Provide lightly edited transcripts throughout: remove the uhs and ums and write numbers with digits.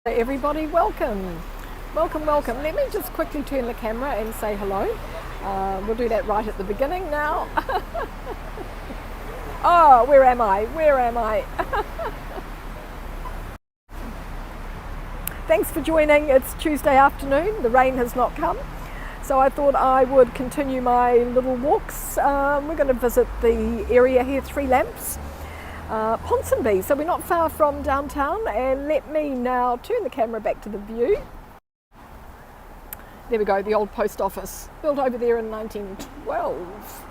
Everybody, welcome. Let me just quickly turn the camera and say hello. We'll do that right at the beginning now. Oh, where am I? Thanks for joining. It's Tuesday afternoon. The rain has not come, so I thought I would continue my little walks. We're going to visit the area here, Three Lamps, Ponsonby, so we're not far from downtown. And let me now turn the camera back to the view. There we go, the old post office, built over there in 1912.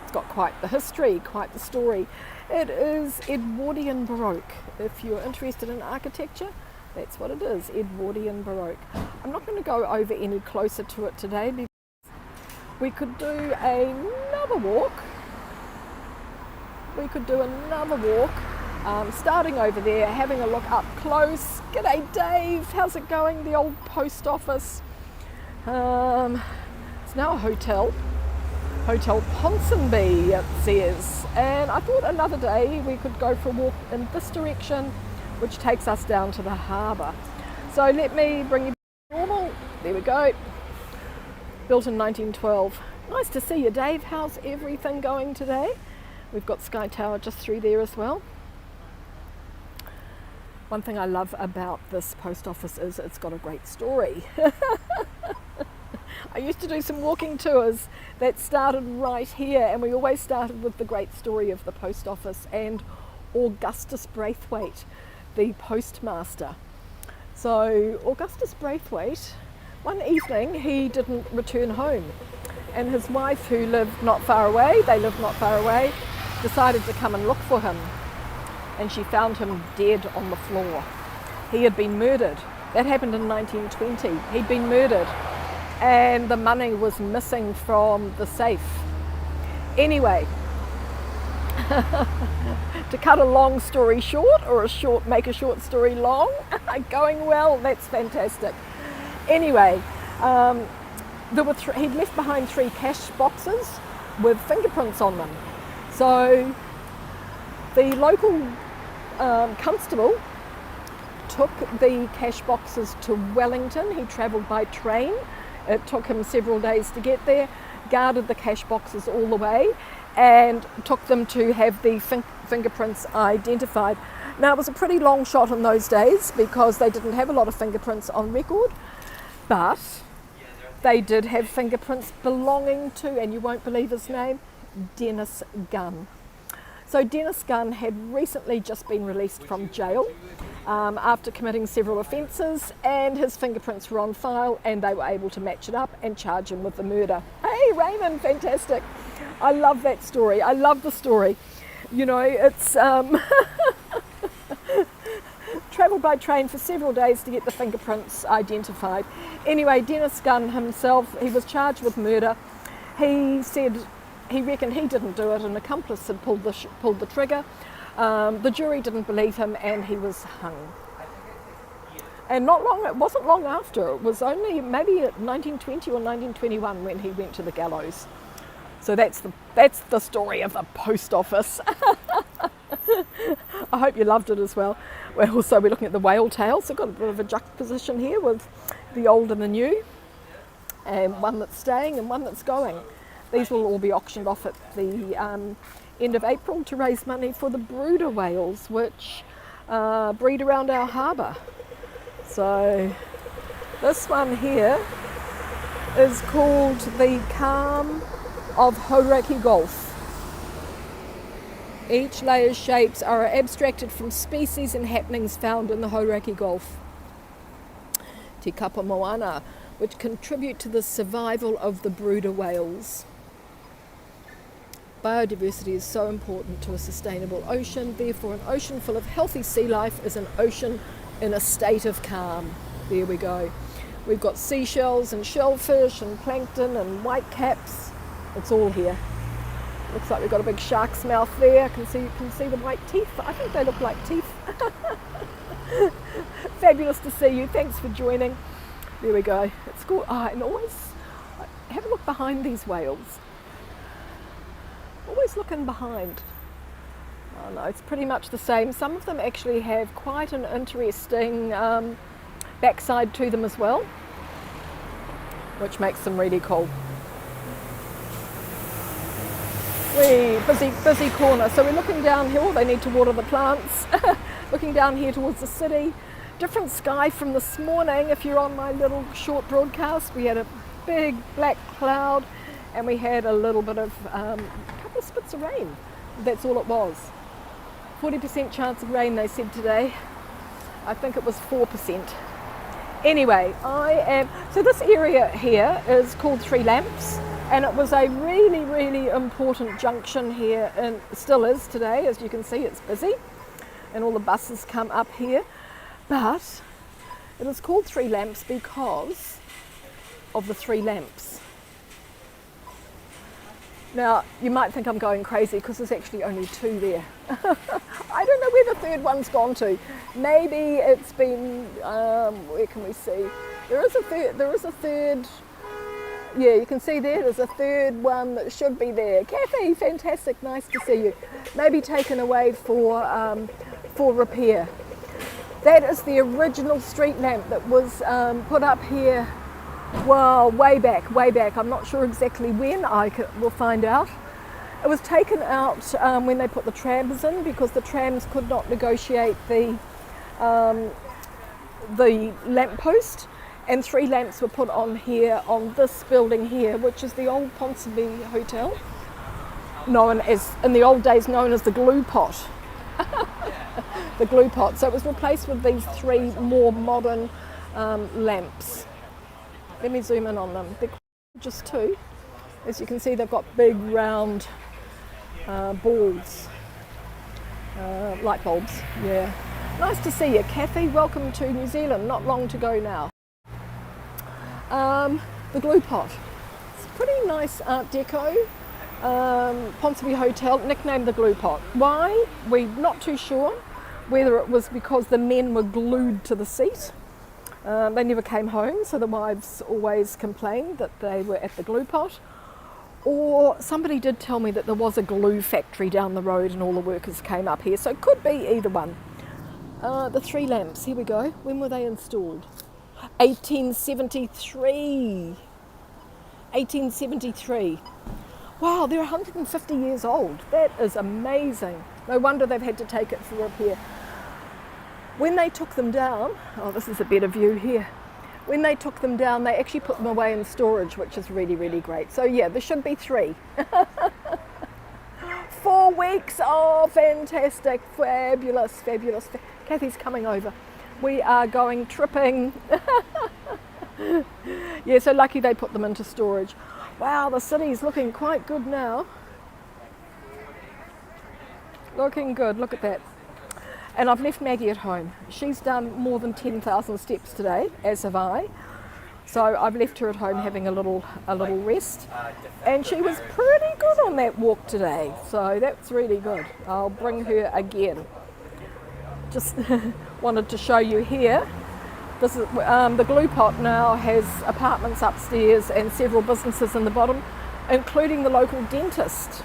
It's got quite the history, quite the story. It is Edwardian Baroque. If you're interested in architecture, that's what it is, Edwardian Baroque. I'm not going to go over any closer to it today because we could do another walk. Starting over there, having a look up close. G'day Dave, how's it going? The old post office. It's now a hotel Ponsonby, it says. And I thought another day we could go for a walk in this direction, which takes us down to the harbour. So let me bring you back to normal. There we go. Built in 1912. Nice to see you, Dave. How's everything going today? We've got Sky Tower just through there as well. One thing I love about this post office is it's got a great story. I used to do some walking tours that started right here, and we always started with the great story of the post office and Augustus Braithwaite, the postmaster. So Augustus Braithwaite, one evening he didn't return home, and his wife, who lived not far away, decided to come and look for him, and she found him dead on the floor. He had been murdered. That happened in 1920. He'd been murdered, and the money was missing from the safe. Anyway, to cut a long story short, or make a short story long, going well, that's fantastic. Anyway, he'd left behind 3 cash boxes with fingerprints on them. So the local constable took the cash boxes to Wellington. He travelled by train. It took him several days to get there, guarded the cash boxes all the way, and took them to have the fingerprints identified. Now, it was a pretty long shot in those days because they didn't have a lot of fingerprints on record, but they did have fingerprints belonging to, and you won't believe his name, Dennis Gunn. So Dennis Gunn had recently just been released from jail after committing several offences, and his fingerprints were on file, and they were able to match it up and charge him with the murder. Hey Raymond, fantastic. I love that story. I love the story. You know, it's travelled by train for several days to get the fingerprints identified. Anyway, Dennis Gunn himself, he was charged with murder. He said he reckoned he didn't do it, an accomplice had pulled the trigger. The jury didn't believe him, and he was hung. And it wasn't long after, it was only maybe 1920 or 1921 when he went to the gallows. So that's the story of the post office. I hope you loved it as well. Well, also we're looking at the whale tail, so got a bit of a juxtaposition here with the old and the new, and one that's staying and one that's going. These will all be auctioned off at the end of April to raise money for the brooder whales, which breed around our harbour. So this one here is called the Calm of Hauraki Gulf. Each layer's shapes are abstracted from species and happenings found in the Hauraki Gulf. Te kapa moana, which contribute to the survival of the brooder whales. Biodiversity is so important to a sustainable ocean, therefore an ocean full of healthy sea life is an ocean in a state of calm. There we go. We've got seashells and shellfish and plankton and whitecaps. It's all here. Looks like we've got a big shark's mouth there. You can see the white teeth. I think they look like teeth. Fabulous to see you. Thanks for joining. There we go. It's cool. And always have a look behind these whales. Always looking behind. Oh no, it's pretty much the same. Some of them actually have quite an interesting backside to them as well, which makes them really cool. Busy corner. So we're looking downhill. They need to water the plants. Looking down here towards the city. Different sky from this morning. If you're on my little short broadcast, we had a big black cloud and we had a little bit of a couple of spits of rain. That's all it was. 40% chance of rain, they said today. I think it was 4%. Anyway, so this area here is called Three Lamps, and it was a really, really important junction here, and still is today. As you can see, it's busy and all the buses come up here. But it is called Three Lamps because of the three lamps. Now, you might think I'm going crazy because there's actually only two there. I don't know where the third one's gone to. Maybe it's been, where can we see? There is a third, yeah, you can see there's a third one that should be there. Kathy, fantastic, nice to see you. Maybe taken away for repair. That is the original street lamp that was put up here, well, way back. I'm not sure exactly when, we'll find out. It was taken out when they put the trams in because the trams could not negotiate the lamp post, and three lamps were put on here on this building here, which is the old Ponsonby hotel, known as, in the old days, known as the glue pot. The glue pot. So it was replaced with these three more modern lamps. Let me zoom in on them. They're just two. As you can see, they've got big round balls, light bulbs. Yeah. Nice to see you, Kathy. Welcome to New Zealand. Not long to go now. The glue pot. It's pretty nice Art Deco. Ponsonby Hotel, nicknamed the glue pot. Why? We're not too sure. Whether it was because the men were glued to the seat. They never came home, so the wives always complained that they were at the glue pot. Or somebody did tell me that there was a glue factory down the road and all the workers came up here, so it could be either one. The three lamps, here we go. When were they installed? 1873. 1873. Wow, they're 150 years old. That is amazing. No wonder they've had to take it for repair. When they took them down, oh, this is a better view here. When they took them down, they actually put them away in storage, which is really, really great. So yeah, there should be three. 4 weeks, oh, fantastic, fabulous. Kathy's coming over. We are going tripping. Yeah, so lucky they put them into storage. Wow, the city's looking quite good now. Looking good, look at that. And I've left Maggie at home. She's done more than 10,000 steps today, as have I. So I've left her at home having a little rest. And she was pretty good on that walk today. So that's really good. I'll bring her again. Just wanted to show you here. This is the glue pot now has apartments upstairs and several businesses in the bottom, including the local dentist.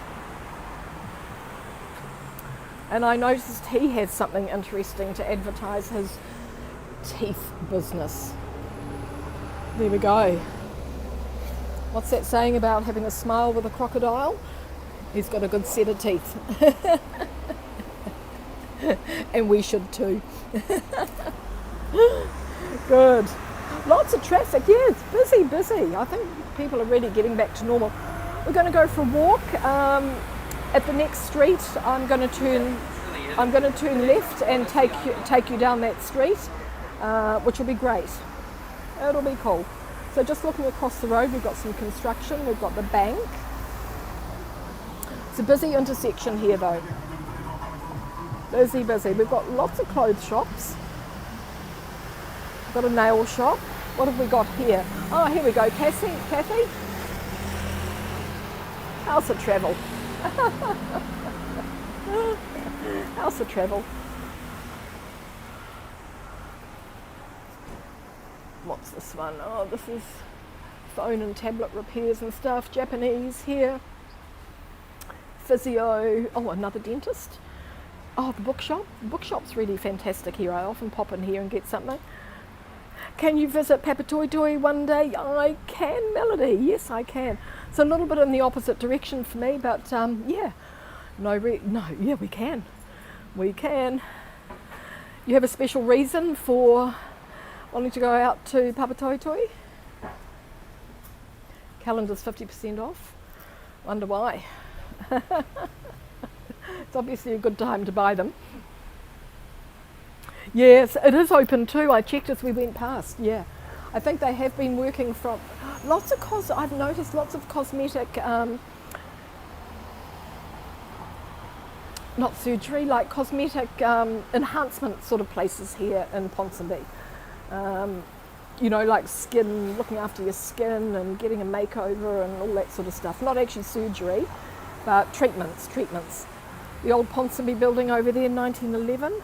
And I noticed he has something interesting to advertise his teeth business. There we go. What's that saying about having a smile with a crocodile? He's got a good set of teeth. And we should too. Good. Lots of traffic. Yeah, it's busy. I think people are really getting back to normal. We're going to go for a walk. At the next street, I'm going to turn left and take you down that street, which will be great. It'll be cool. So just looking across the road, we've got some construction. We've got the bank. It's a busy intersection here, though. Busy. We've got lots of clothes shops. Got a nail shop. What have we got here? Oh, here we go, Kathy. How's the travel? How's the travel? What's this one? Oh, this is phone and tablet repairs and stuff. Japanese here. Physio. Oh, another dentist. Oh, the bookshop. The bookshop's really fantastic here. I often pop in here and get something. can you visit Papatoetoe one day? I can, Melody. Yes, I can. It's a little bit in the opposite direction for me, but yeah. Yeah, we can. We can. You have a special reason for wanting to go out to Papatoetoe? Calendar's 50% off. Wonder why. It's obviously a good time to buy them. Yes, it is open too. I checked as we went past. Yeah, I think they have been working from I've noticed lots of cosmetic, not surgery, like cosmetic enhancement sort of places here in Ponsonby. You know, like skin, looking after your skin and getting a makeover and all that sort of stuff. Not actually surgery, but treatments. The old Ponsonby building over there in 1911.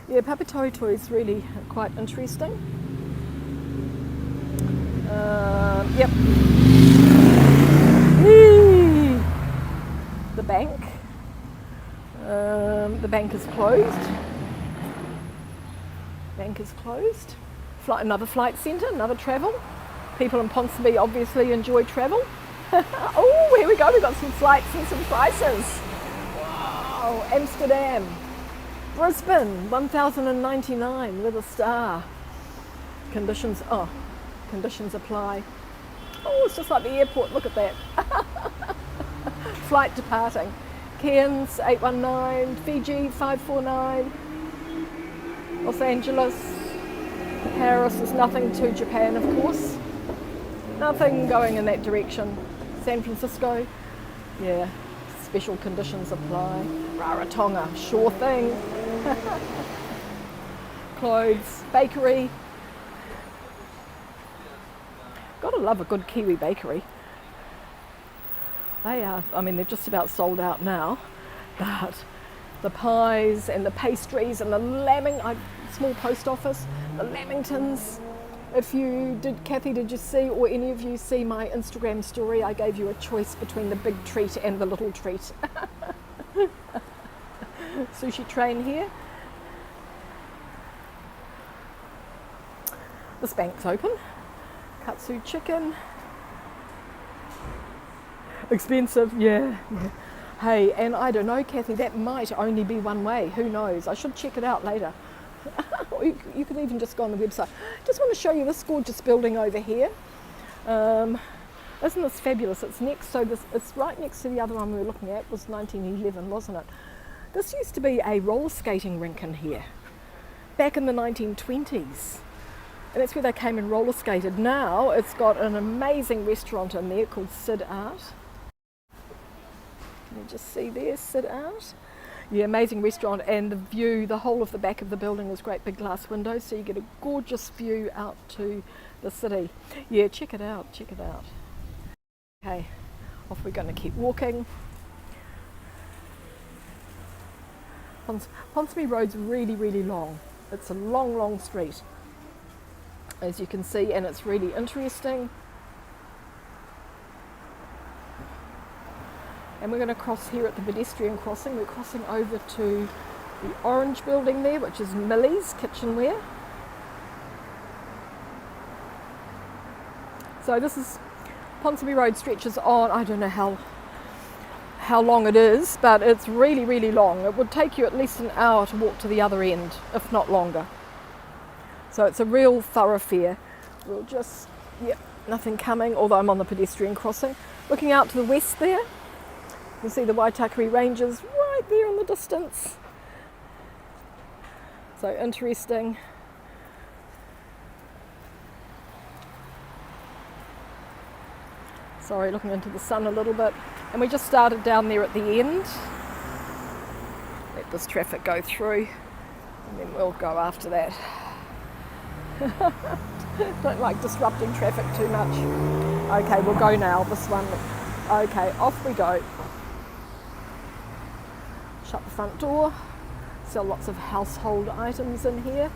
Yeah, Papatoetoe is really quite interesting. Yep. Eee! The bank. The bank is closed. Bank is closed. Another flight centre, another travel. People in Ponsonby obviously enjoy travel. Oh, here we go. We've got some flights and some prices. Wow, Amsterdam. Brisbane, 1,099 with a star. Conditions apply. Oh, it's just like the airport. Look at that. Flight departing. Cairns, 819. Fiji, 549. Los Angeles, Paris is nothing to Japan, of course. Nothing going in that direction. San Francisco, yeah, special conditions apply. Rarotonga, sure thing. Clothes, bakery. Gotta love a good Kiwi bakery. They're just about sold out now, but the pies and the pastries and the small post office, the lamingtons. Kathy, did you see, or any of you see my Instagram story? I gave you a choice between the big treat and the little treat. Sushi train here. This bank's open. Katsu chicken. Expensive, yeah. Hey, and I don't know, Kathy, that might only be one way. Who knows? I should check it out later. Or you can even just go on the website. Just want to show you this gorgeous building over here. Isn't this fabulous? It's right next to the other one we were looking at. It was 1911, wasn't it? This used to be a roller skating rink in here, back in the 1920s. And that's where they came and roller skated. Now it's got an amazing restaurant in there called Sid Art. Can you just see there, Sid Art? Yeah, amazing restaurant, and the view, the whole of the back of the building is great big glass windows, so you get a gorgeous view out to the city. Yeah, check it out. Okay, off we're going to keep walking. Ponsonby Road's really, really long. It's a long, long street, as you can see, and it's really interesting. And we're going to cross here at the pedestrian crossing. We're crossing over to the orange building there, which is Millie's Kitchenware. So this is Ponsonby Road, stretches on, I don't know how long it is, but it's really, really long. It would take you at least an hour to walk to the other end, if not longer. So it's a real thoroughfare. We'll just, nothing coming, although I'm on the pedestrian crossing. Looking out to the west there, you can see the Waitakere Ranges right there in the distance. So interesting. Sorry, looking into the sun a little bit. And we just started down there at the end. Let this traffic go through, and then we'll go after that. Don't like disrupting traffic too much. Okay, we'll go now, this one. Okay, off we go. Shut the front door. Sell lots of household items in here.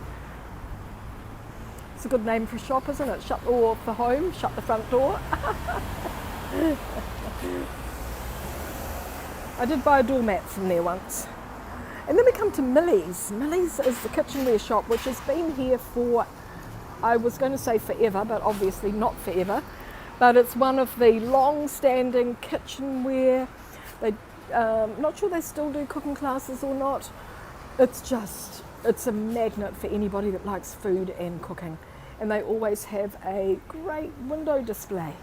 It's a good name for a shop, isn't it? Or for home, shut the front door. I did buy a doormat from there once. And then we come to Millie's. Millie's is the kitchenware shop, which has been here for, I was going to say forever, but obviously not forever. But it's one of the long-standing kitchenware. They, not sure they still do cooking classes or not. It's a magnet for anybody that likes food and cooking. And they always have a great window display.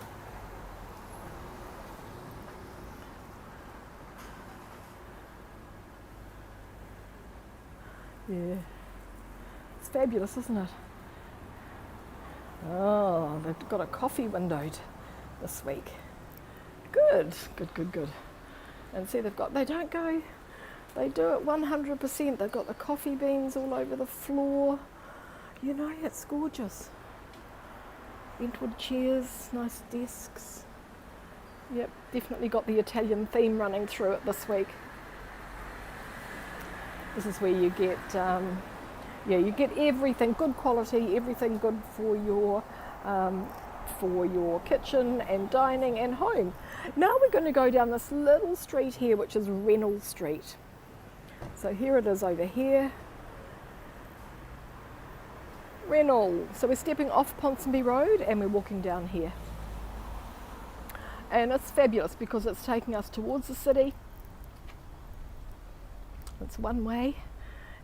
Yeah, it's fabulous, isn't it? Oh, they've got a coffee windowed this week. Good. And see, they do it 100%. They've got the coffee beans all over the floor. You know, it's gorgeous. Bentwood chairs, nice desks. Yep, definitely got the Italian theme running through it this week. This is where you get, you get everything, good quality, everything good for your kitchen and dining and home. Now we're going to go down this little street here, which is Reynolds Street. So here it is over here. Reynolds. So we're stepping off Ponsonby Road and we're walking down here. And it's fabulous because it's taking us towards the city. It's one way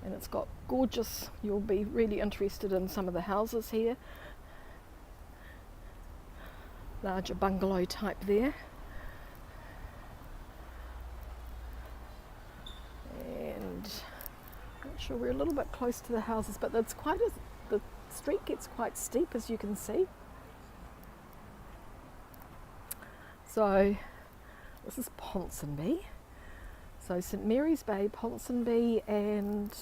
and it's got gorgeous, you'll be really interested in some of the houses here. Larger bungalow type there. And I'm not sure, we're a little bit close to the houses, but the street gets quite steep, as you can see. So this is Ponsonby. So St Mary's Bay, Ponsonby and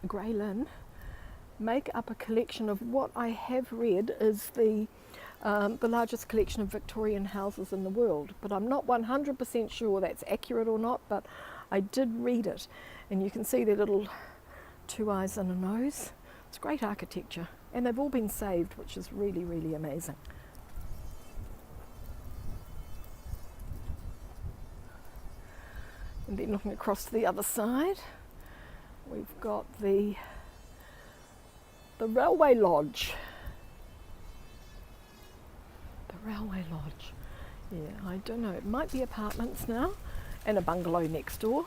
Grey Lynn make up a collection of what I have read is the largest collection of Victorian houses in the world. But I'm not 100% sure that's accurate or not, but I did read it. And you can see their little two eyes and a nose. It's great architecture. And they've all been saved, which is really, really amazing. And then looking across to the other side, we've got the railway lodge. The railway lodge. Yeah, I don't know. It might be apartments now and a bungalow next door.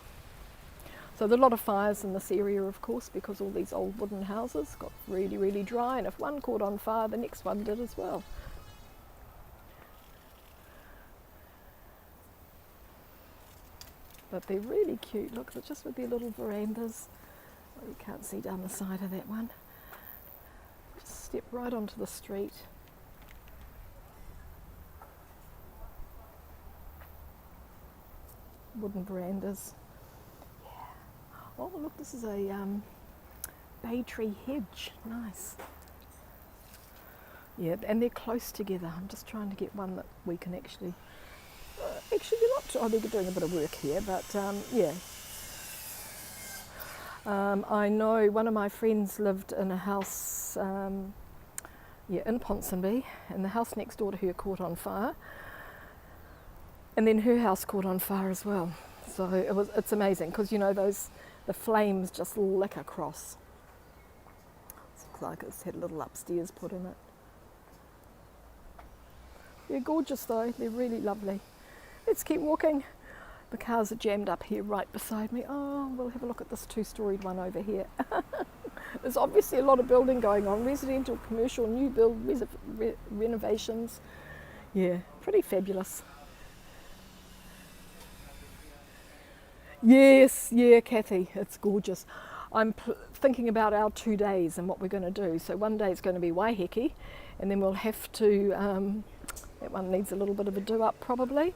So there are a lot of fires in this area, of course, because all these old wooden houses got really, really dry. And if one caught on fire, the next one did as well. But they're really cute. Look, they're just with their little verandas. Oh, you can't see down the side of that one. Just step right onto the street. Wooden verandas. Yeah. Oh, look, this is a bay tree hedge. Nice. Yeah, and they're close together. I'm just trying to get one that we can actually... Actually, you're not. Oh, they're doing a bit of work here, but yeah. I know one of my friends lived in a house, in Ponsonby, and the house next door to her caught on fire, and then her house caught on fire as well. So it's amazing because you know the flames just lick across. It looks like it's had a little upstairs put in it. They're gorgeous though. They're really lovely. Let's keep walking. The cars are jammed up here right beside me. Oh, we'll have a look at this two-storied one over here. There's obviously a lot of building going on. Residential, commercial, new build, renovations. Yeah, pretty fabulous. Yes, yeah, Kathy, it's gorgeous. I'm thinking about our 2 days and what we're going to do. So one day is going to be Waiheke, and then we'll have to, that one needs a little bit of a do-up probably.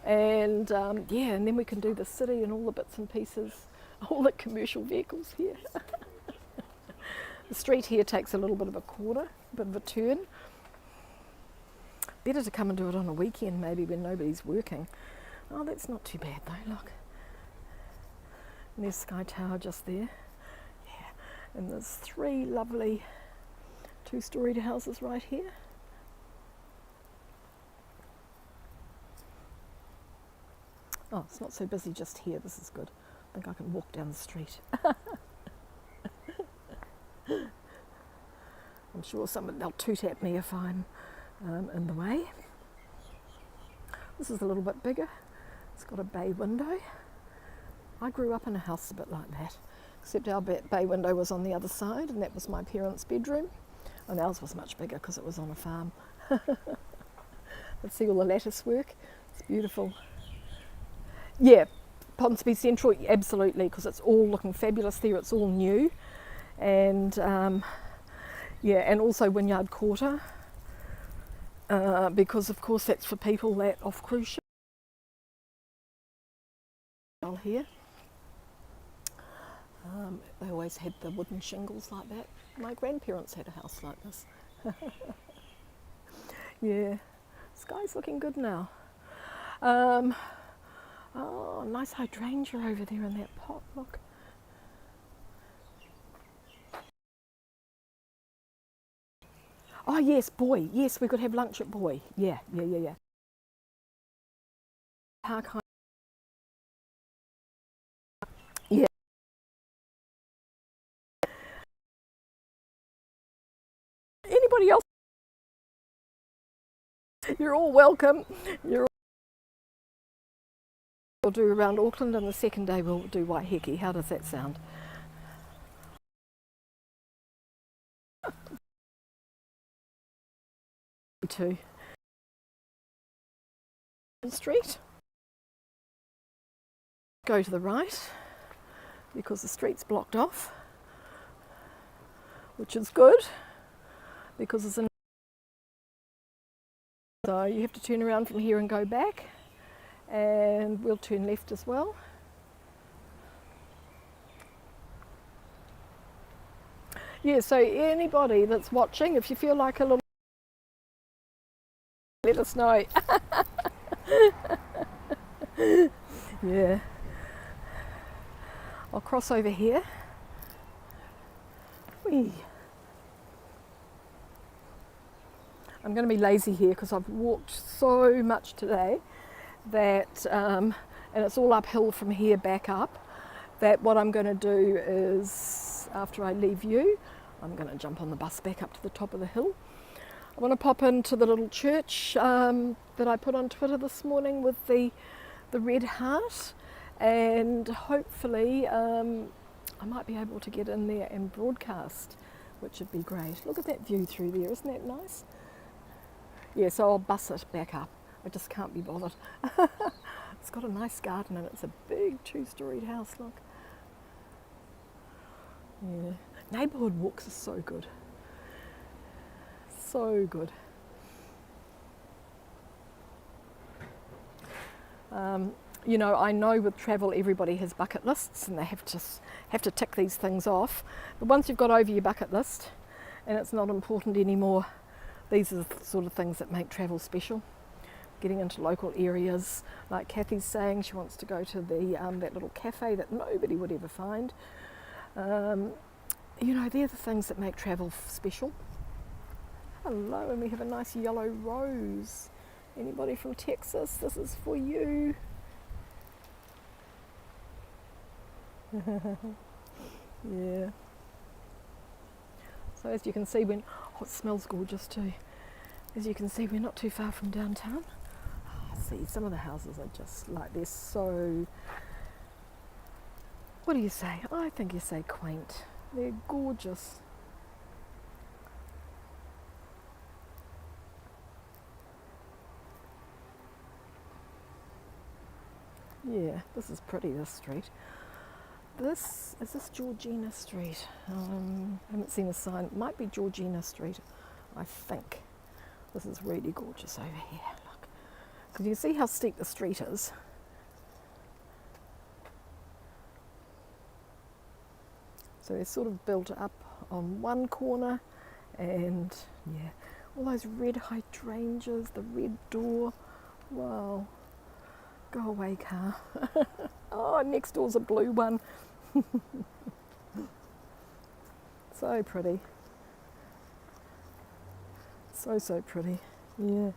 And and then we can do the city and all the bits and pieces, all the commercial vehicles here. The street here takes a little bit of a corner, a bit of a turn. Better to come and do it on a weekend maybe when nobody's working. Oh, that's not too bad though, look. And there's Sky Tower just there. Yeah, and there's 3 lovely 2-storied houses right here. Oh, it's not so busy just here, this is good. I think I can walk down the street. I'm sure they'll toot at me if I'm in the way. This is a little bit bigger. It's got a bay window. I grew up in a house a bit like that, except our bay window was on the other side, and that was my parents' bedroom. And ours was much bigger because it was on a farm. Let's see all the lattice work. It's beautiful. Yeah, Ponsonby Central, absolutely, because it's all looking fabulous there. It's all new. And yeah, and also Wynyard Quarter, because of course that's for people that off cruise ship. Here, they always had the wooden shingles like that. My grandparents had a house like this. Yeah, sky's looking good now. Oh, nice hydrangea over there in that pot, look. Oh yes, Boy. Yes, we could have lunch at Boy. Yeah. Park. Yeah. Anybody else? You're all welcome. We'll do around Auckland, and the second day we'll do Waiheke. How does that sound? To Street. Go to the right because the street's blocked off, which is good because it's so you have to turn around from here and go back, and we'll turn left as well. Yeah, so anybody that's watching, if you feel like a little, let us know. Yeah. I'll cross over here. Whee. I'm going to be lazy here because I've walked so much today that, and it's all uphill from here back up, that what I'm going to do is, after I leave you, I'm going to jump on the bus back up to the top of the hill. I want to pop into the little church that I put on Twitter this morning with the red heart, and hopefully I might be able to get in there and broadcast, which would be great. Look at that view through there, isn't that nice? Yeah, so I'll bus it back up. I just can't be bothered. It's got a nice garden and it's a big 2-storied house, look. Yeah, neighbourhood walks are so good. So good. You know, I know with travel everybody has bucket lists and they have to tick these things off. But once you've got over your bucket list and it's not important anymore, these are the sort of things that make travel special. Getting into local areas, like Kathy's saying, she wants to go to the that little cafe that nobody would ever find. You know, they're the things that make travel special. Hello, and we have a nice yellow rose. Anybody from Texas, this is for you. Yeah. So as you can see, it smells gorgeous too. As you can see, we're not too far from downtown. See, some of the houses are just like, they're so, what do you say? I think you say quaint. They're gorgeous. Yeah, this is pretty, this street. Is this Georgina Street? I haven't seen a sign. It might be Georgina Street, I think. This is really gorgeous over here, look. Because you see how steep the street is. So it's sort of built up on one corner, and yeah, all those red hydrangeas, the red door. Wow. Go away, car. Oh, next door's a blue one. So pretty. So pretty. Yeah.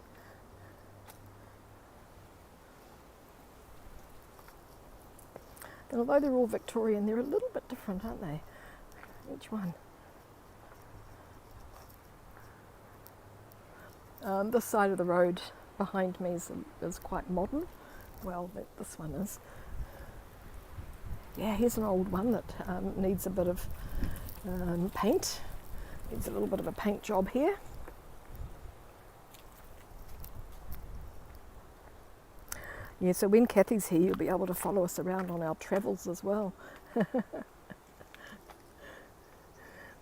And although they're all Victorian, they're a little bit different, aren't they? Each one. This side of the road behind me is quite modern. Well, this one is. Yeah, here's an old one that needs a bit of paint. Needs a little bit of a paint job here. Yeah, so when Kathy's here, you'll be able to follow us around on our travels as well. You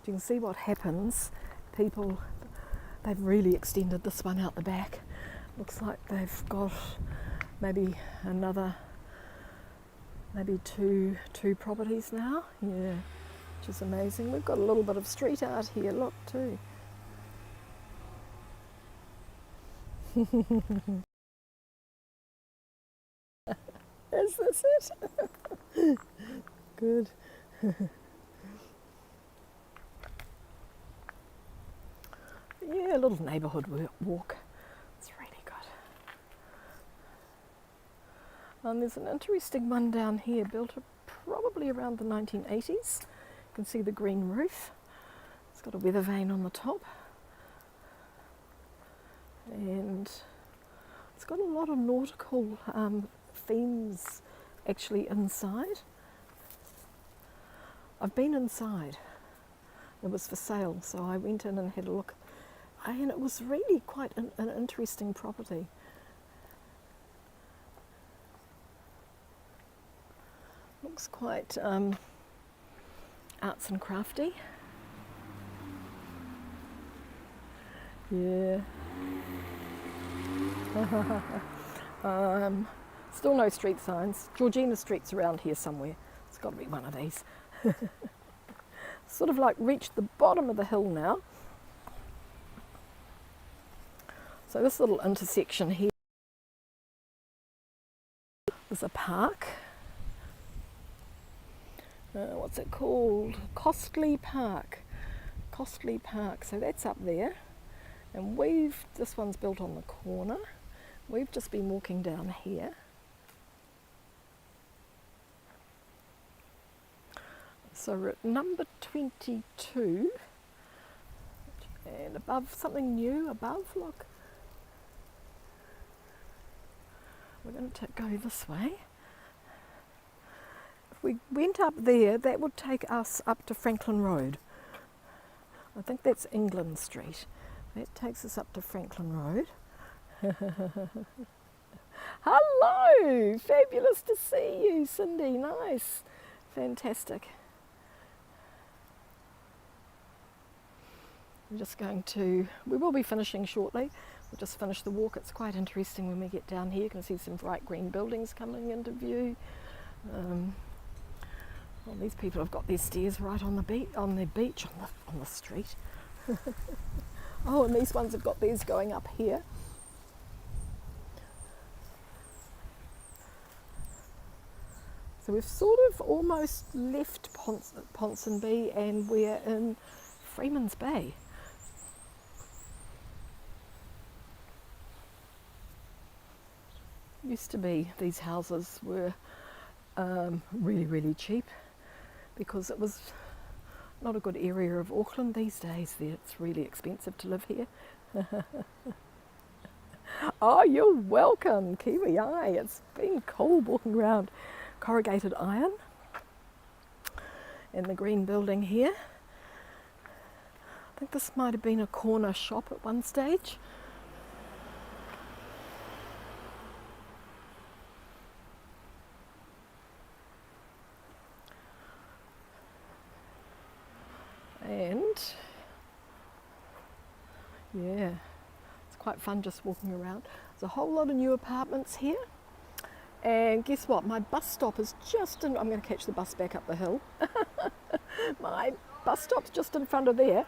can see what happens. People, they've really extended this one out the back. Looks like they've got maybe two properties now. Yeah, which is amazing. We've got a little bit of street art here, look, too. Is this it? Good. Yeah, a little neighbourhood walk. It's really good. There's an interesting one down here, built probably around the 1980s. You can see the green roof. It's got a weather vane on the top. And it's got a lot of nautical themes actually inside. I've been inside. It was for sale, so I went in and had a look. And it was really quite an interesting property. Looks quite arts and crafty. Yeah. Still no street signs. Georgina Street's around here somewhere. It's got to be one of these. Sort of like reached the bottom of the hill now. So this little intersection here is a park. What's it called? Costly Park. Costly Park. So that's up there. And this one's built on the corner. We've just been walking down here. So we're at number 22. And above, something new above, look. We're going to go this way. If we went up there, that would take us up to Franklin Road. I think that's England Street. That takes us up to Franklin Road. Hello! Fabulous to see you, Cindy. Nice. Fantastic. We will be finishing shortly. We'll just finish the walk. It's quite interesting when we get down here. You can see some bright green buildings coming into view. Well, these people have got their stairs right on the beach, on the street. Oh, and these ones have got theirs going up here. So we've sort of almost left Ponsonby and we're in Freeman's Bay. Used to be, these houses were really, really cheap because it was not a good area of Auckland. These days it's really expensive to live here. Oh, you're welcome, Kiwi Eye. It's been cool walking around corrugated iron and the green building here. I think this might have been a corner shop at one stage. And yeah, it's quite fun just walking around. There's a whole lot of new apartments here. And guess what? My bus stop is just in, I'm going to catch the bus back up the hill. My bus stop's just in front of there.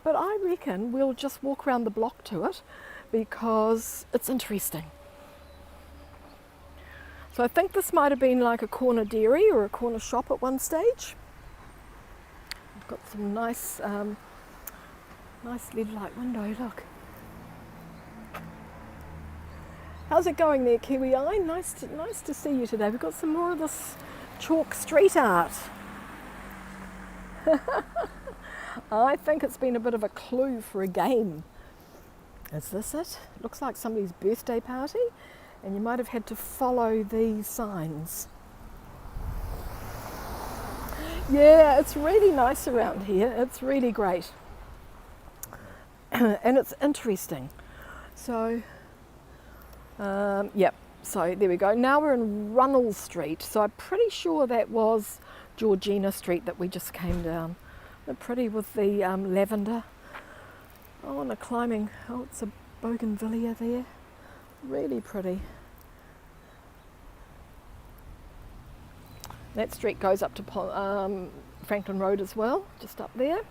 But I reckon we'll just walk around the block to it because it's interesting. So I think this might have been like a corner dairy or a corner shop at one stage. Got some nice LED-light window, look. How's it going there, Kiwi Eye? Nice to see you today. We've got some more of this chalk street art. I think it's been a bit of a clue for a game. Is this it? It looks like somebody's birthday party, and you might have had to follow these signs. Yeah, it's really nice around here. It's really great. And it's interesting. So, yep. So there we go. Now we're in Runnell Street. So I'm pretty sure that was Georgina Street that we just came down. They're pretty with the lavender. Oh, and a climbing. Oh, it's a bougainvillea there. Really pretty. That street goes up to Franklin Road as well, just up there.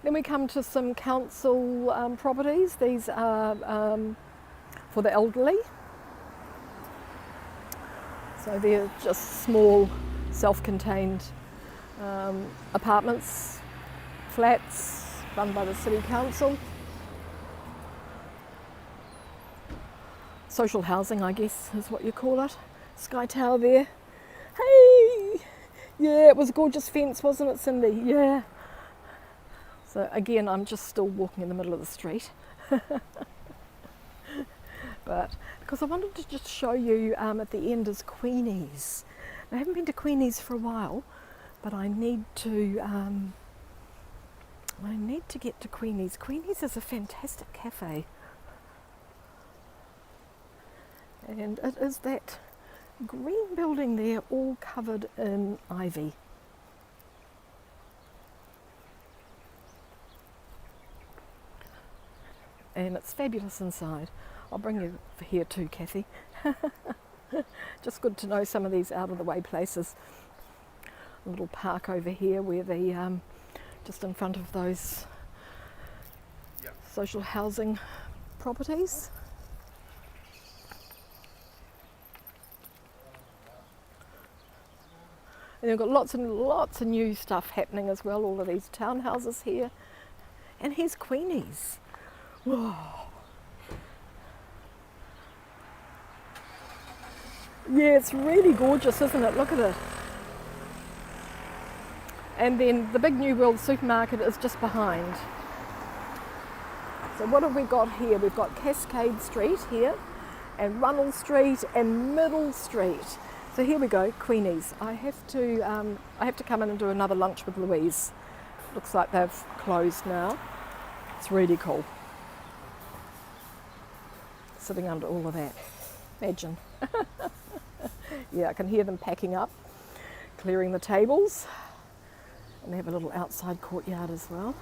Then we come to some council properties. These are for the elderly. So they're just small, self-contained apartments, flats run by the City Council. Social housing, I guess, is what you call it. Sky Tower there. Hey! Yeah, it was a gorgeous fence, wasn't it, Cindy? Yeah. So again, I'm just still walking in the middle of the street. But because I wanted to just show you at the end is Queenie's. I haven't been to Queenie's for a while, but I need to get to Queenie's. Queenie's is a fantastic cafe, and it is that green building there, all covered in ivy. And it's fabulous inside. I'll bring you here too, Kathy. Just good to know some of these out of the way places. A little park over here where the just in front of those social housing properties. And they've got lots and lots of new stuff happening as well, all of these townhouses here. And here's Queenie's. Whoa. Yeah, it's really gorgeous, isn't it? Look at it. And then the big New World supermarket is just behind. So what have we got here? We've got Cascade Street here, and Runnell Street, and Middle Street. So here we go, Queenie's. I have to come in and do another lunch with Louise. Looks like they've closed now. It's really cool. Sitting under all of that. Imagine. Yeah, I can hear them packing up, clearing the tables, and they have a little outside courtyard as well.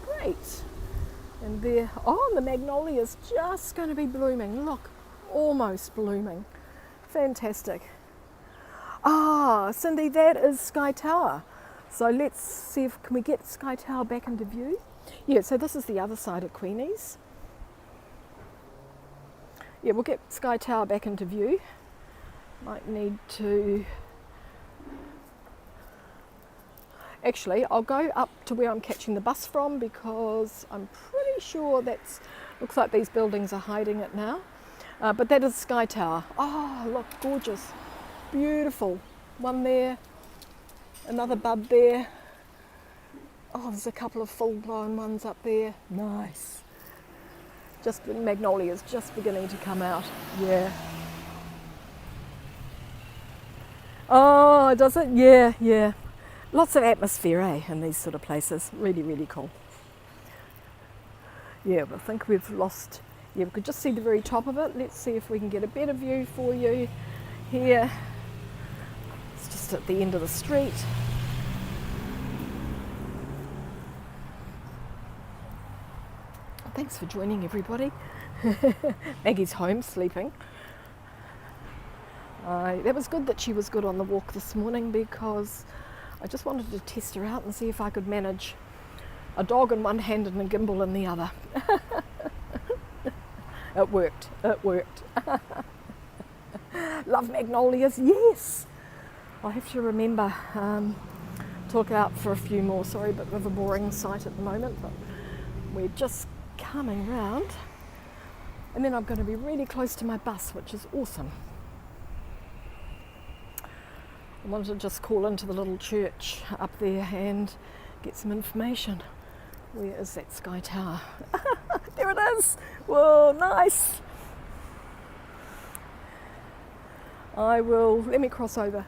Great. And there, oh, and the magnolia's just going to be blooming. Look, almost blooming. Fantastic. Ah, Cindy, that is Sky Tower. So let's see if can we get Sky Tower back into view. Yeah, so this is the other side of Queenie's. Yeah, we'll get Sky Tower back into view. Might need to... Actually, I'll go up to where I'm catching the bus from because I'm pretty sure that's... Looks like these buildings are hiding it now. But that is Sky Tower. Oh, look, gorgeous. Beautiful. One there, another bud there. Oh, there's a couple of full-blown ones up there. Nice. Just the magnolia's just beginning to come out. Yeah. Oh, does it? Yeah, yeah. Lots of atmosphere, in these sort of places. Really, really cool. Yeah, but I think we've lost... Yeah, we could just see the very top of it. Let's see if we can get a better view for you here. It's just at the end of the street. Thanks for joining, everybody. Maggie's home sleeping. That was good that she was good on the walk this morning because I just wanted to test her out and see if I could manage a dog in one hand and a gimbal in the other. It worked. It worked. Love magnolias, yes. I have to remember to look out for a few more. Sorry, a bit of a boring sight at the moment, but we're just coming round, and then I'm going to be really close to my bus, which is awesome. I wanted to just call into the little church up there and get some information. Where is that Sky Tower? There it is. Whoa, nice. Let me cross over.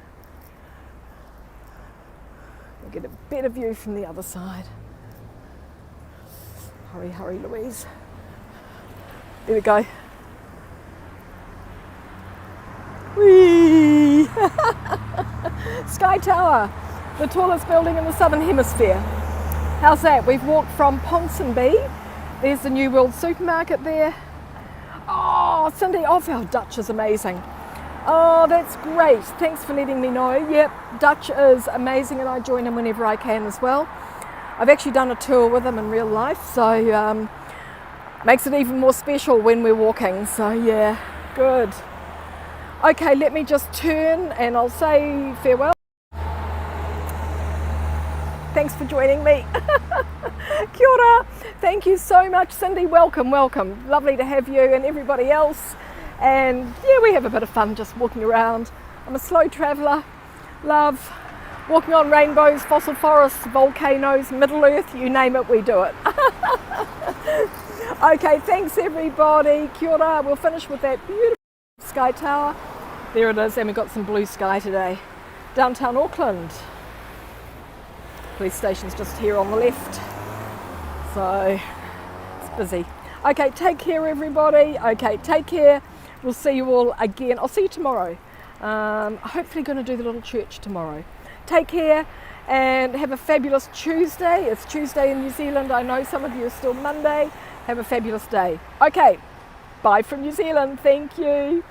I'll get a better view from the other side. Hurry, hurry, Louise. There we go. Whee! Sky Tower, the tallest building in the Southern Hemisphere. How's that? We've walked from Ponsonby. There's the New World supermarket there. Oh, Cindy, our Dutch is amazing. Oh, that's great. Thanks for letting me know. Yep, Dutch is amazing and I join in whenever I can as well. I've actually done a tour with them in real life, so makes it even more special when we're walking. So yeah, good. Okay, let me just turn and I'll say farewell. Thanks for joining me. Kia ora. Thank you so much, Cindy. Welcome, welcome. Lovely to have you and everybody else. And yeah, we have a bit of fun just walking around. I'm a slow traveller. Love walking on rainbows, fossil forests, volcanoes, Middle Earth, you name it, we do it. Okay, thanks everybody. Kia ora. We'll finish with that beautiful Sky Tower. There it is, and we've got some blue sky today. Downtown Auckland. Police station's just here on the left. So it's busy. Okay, take care everybody. Okay, take care. We'll see you all again. I'll see you tomorrow. Hopefully going to do the little church tomorrow. Take care and have a fabulous Tuesday. It's Tuesday in New Zealand. I know some of you are still Monday. Have a fabulous day. Okay, bye from New Zealand. Thank you.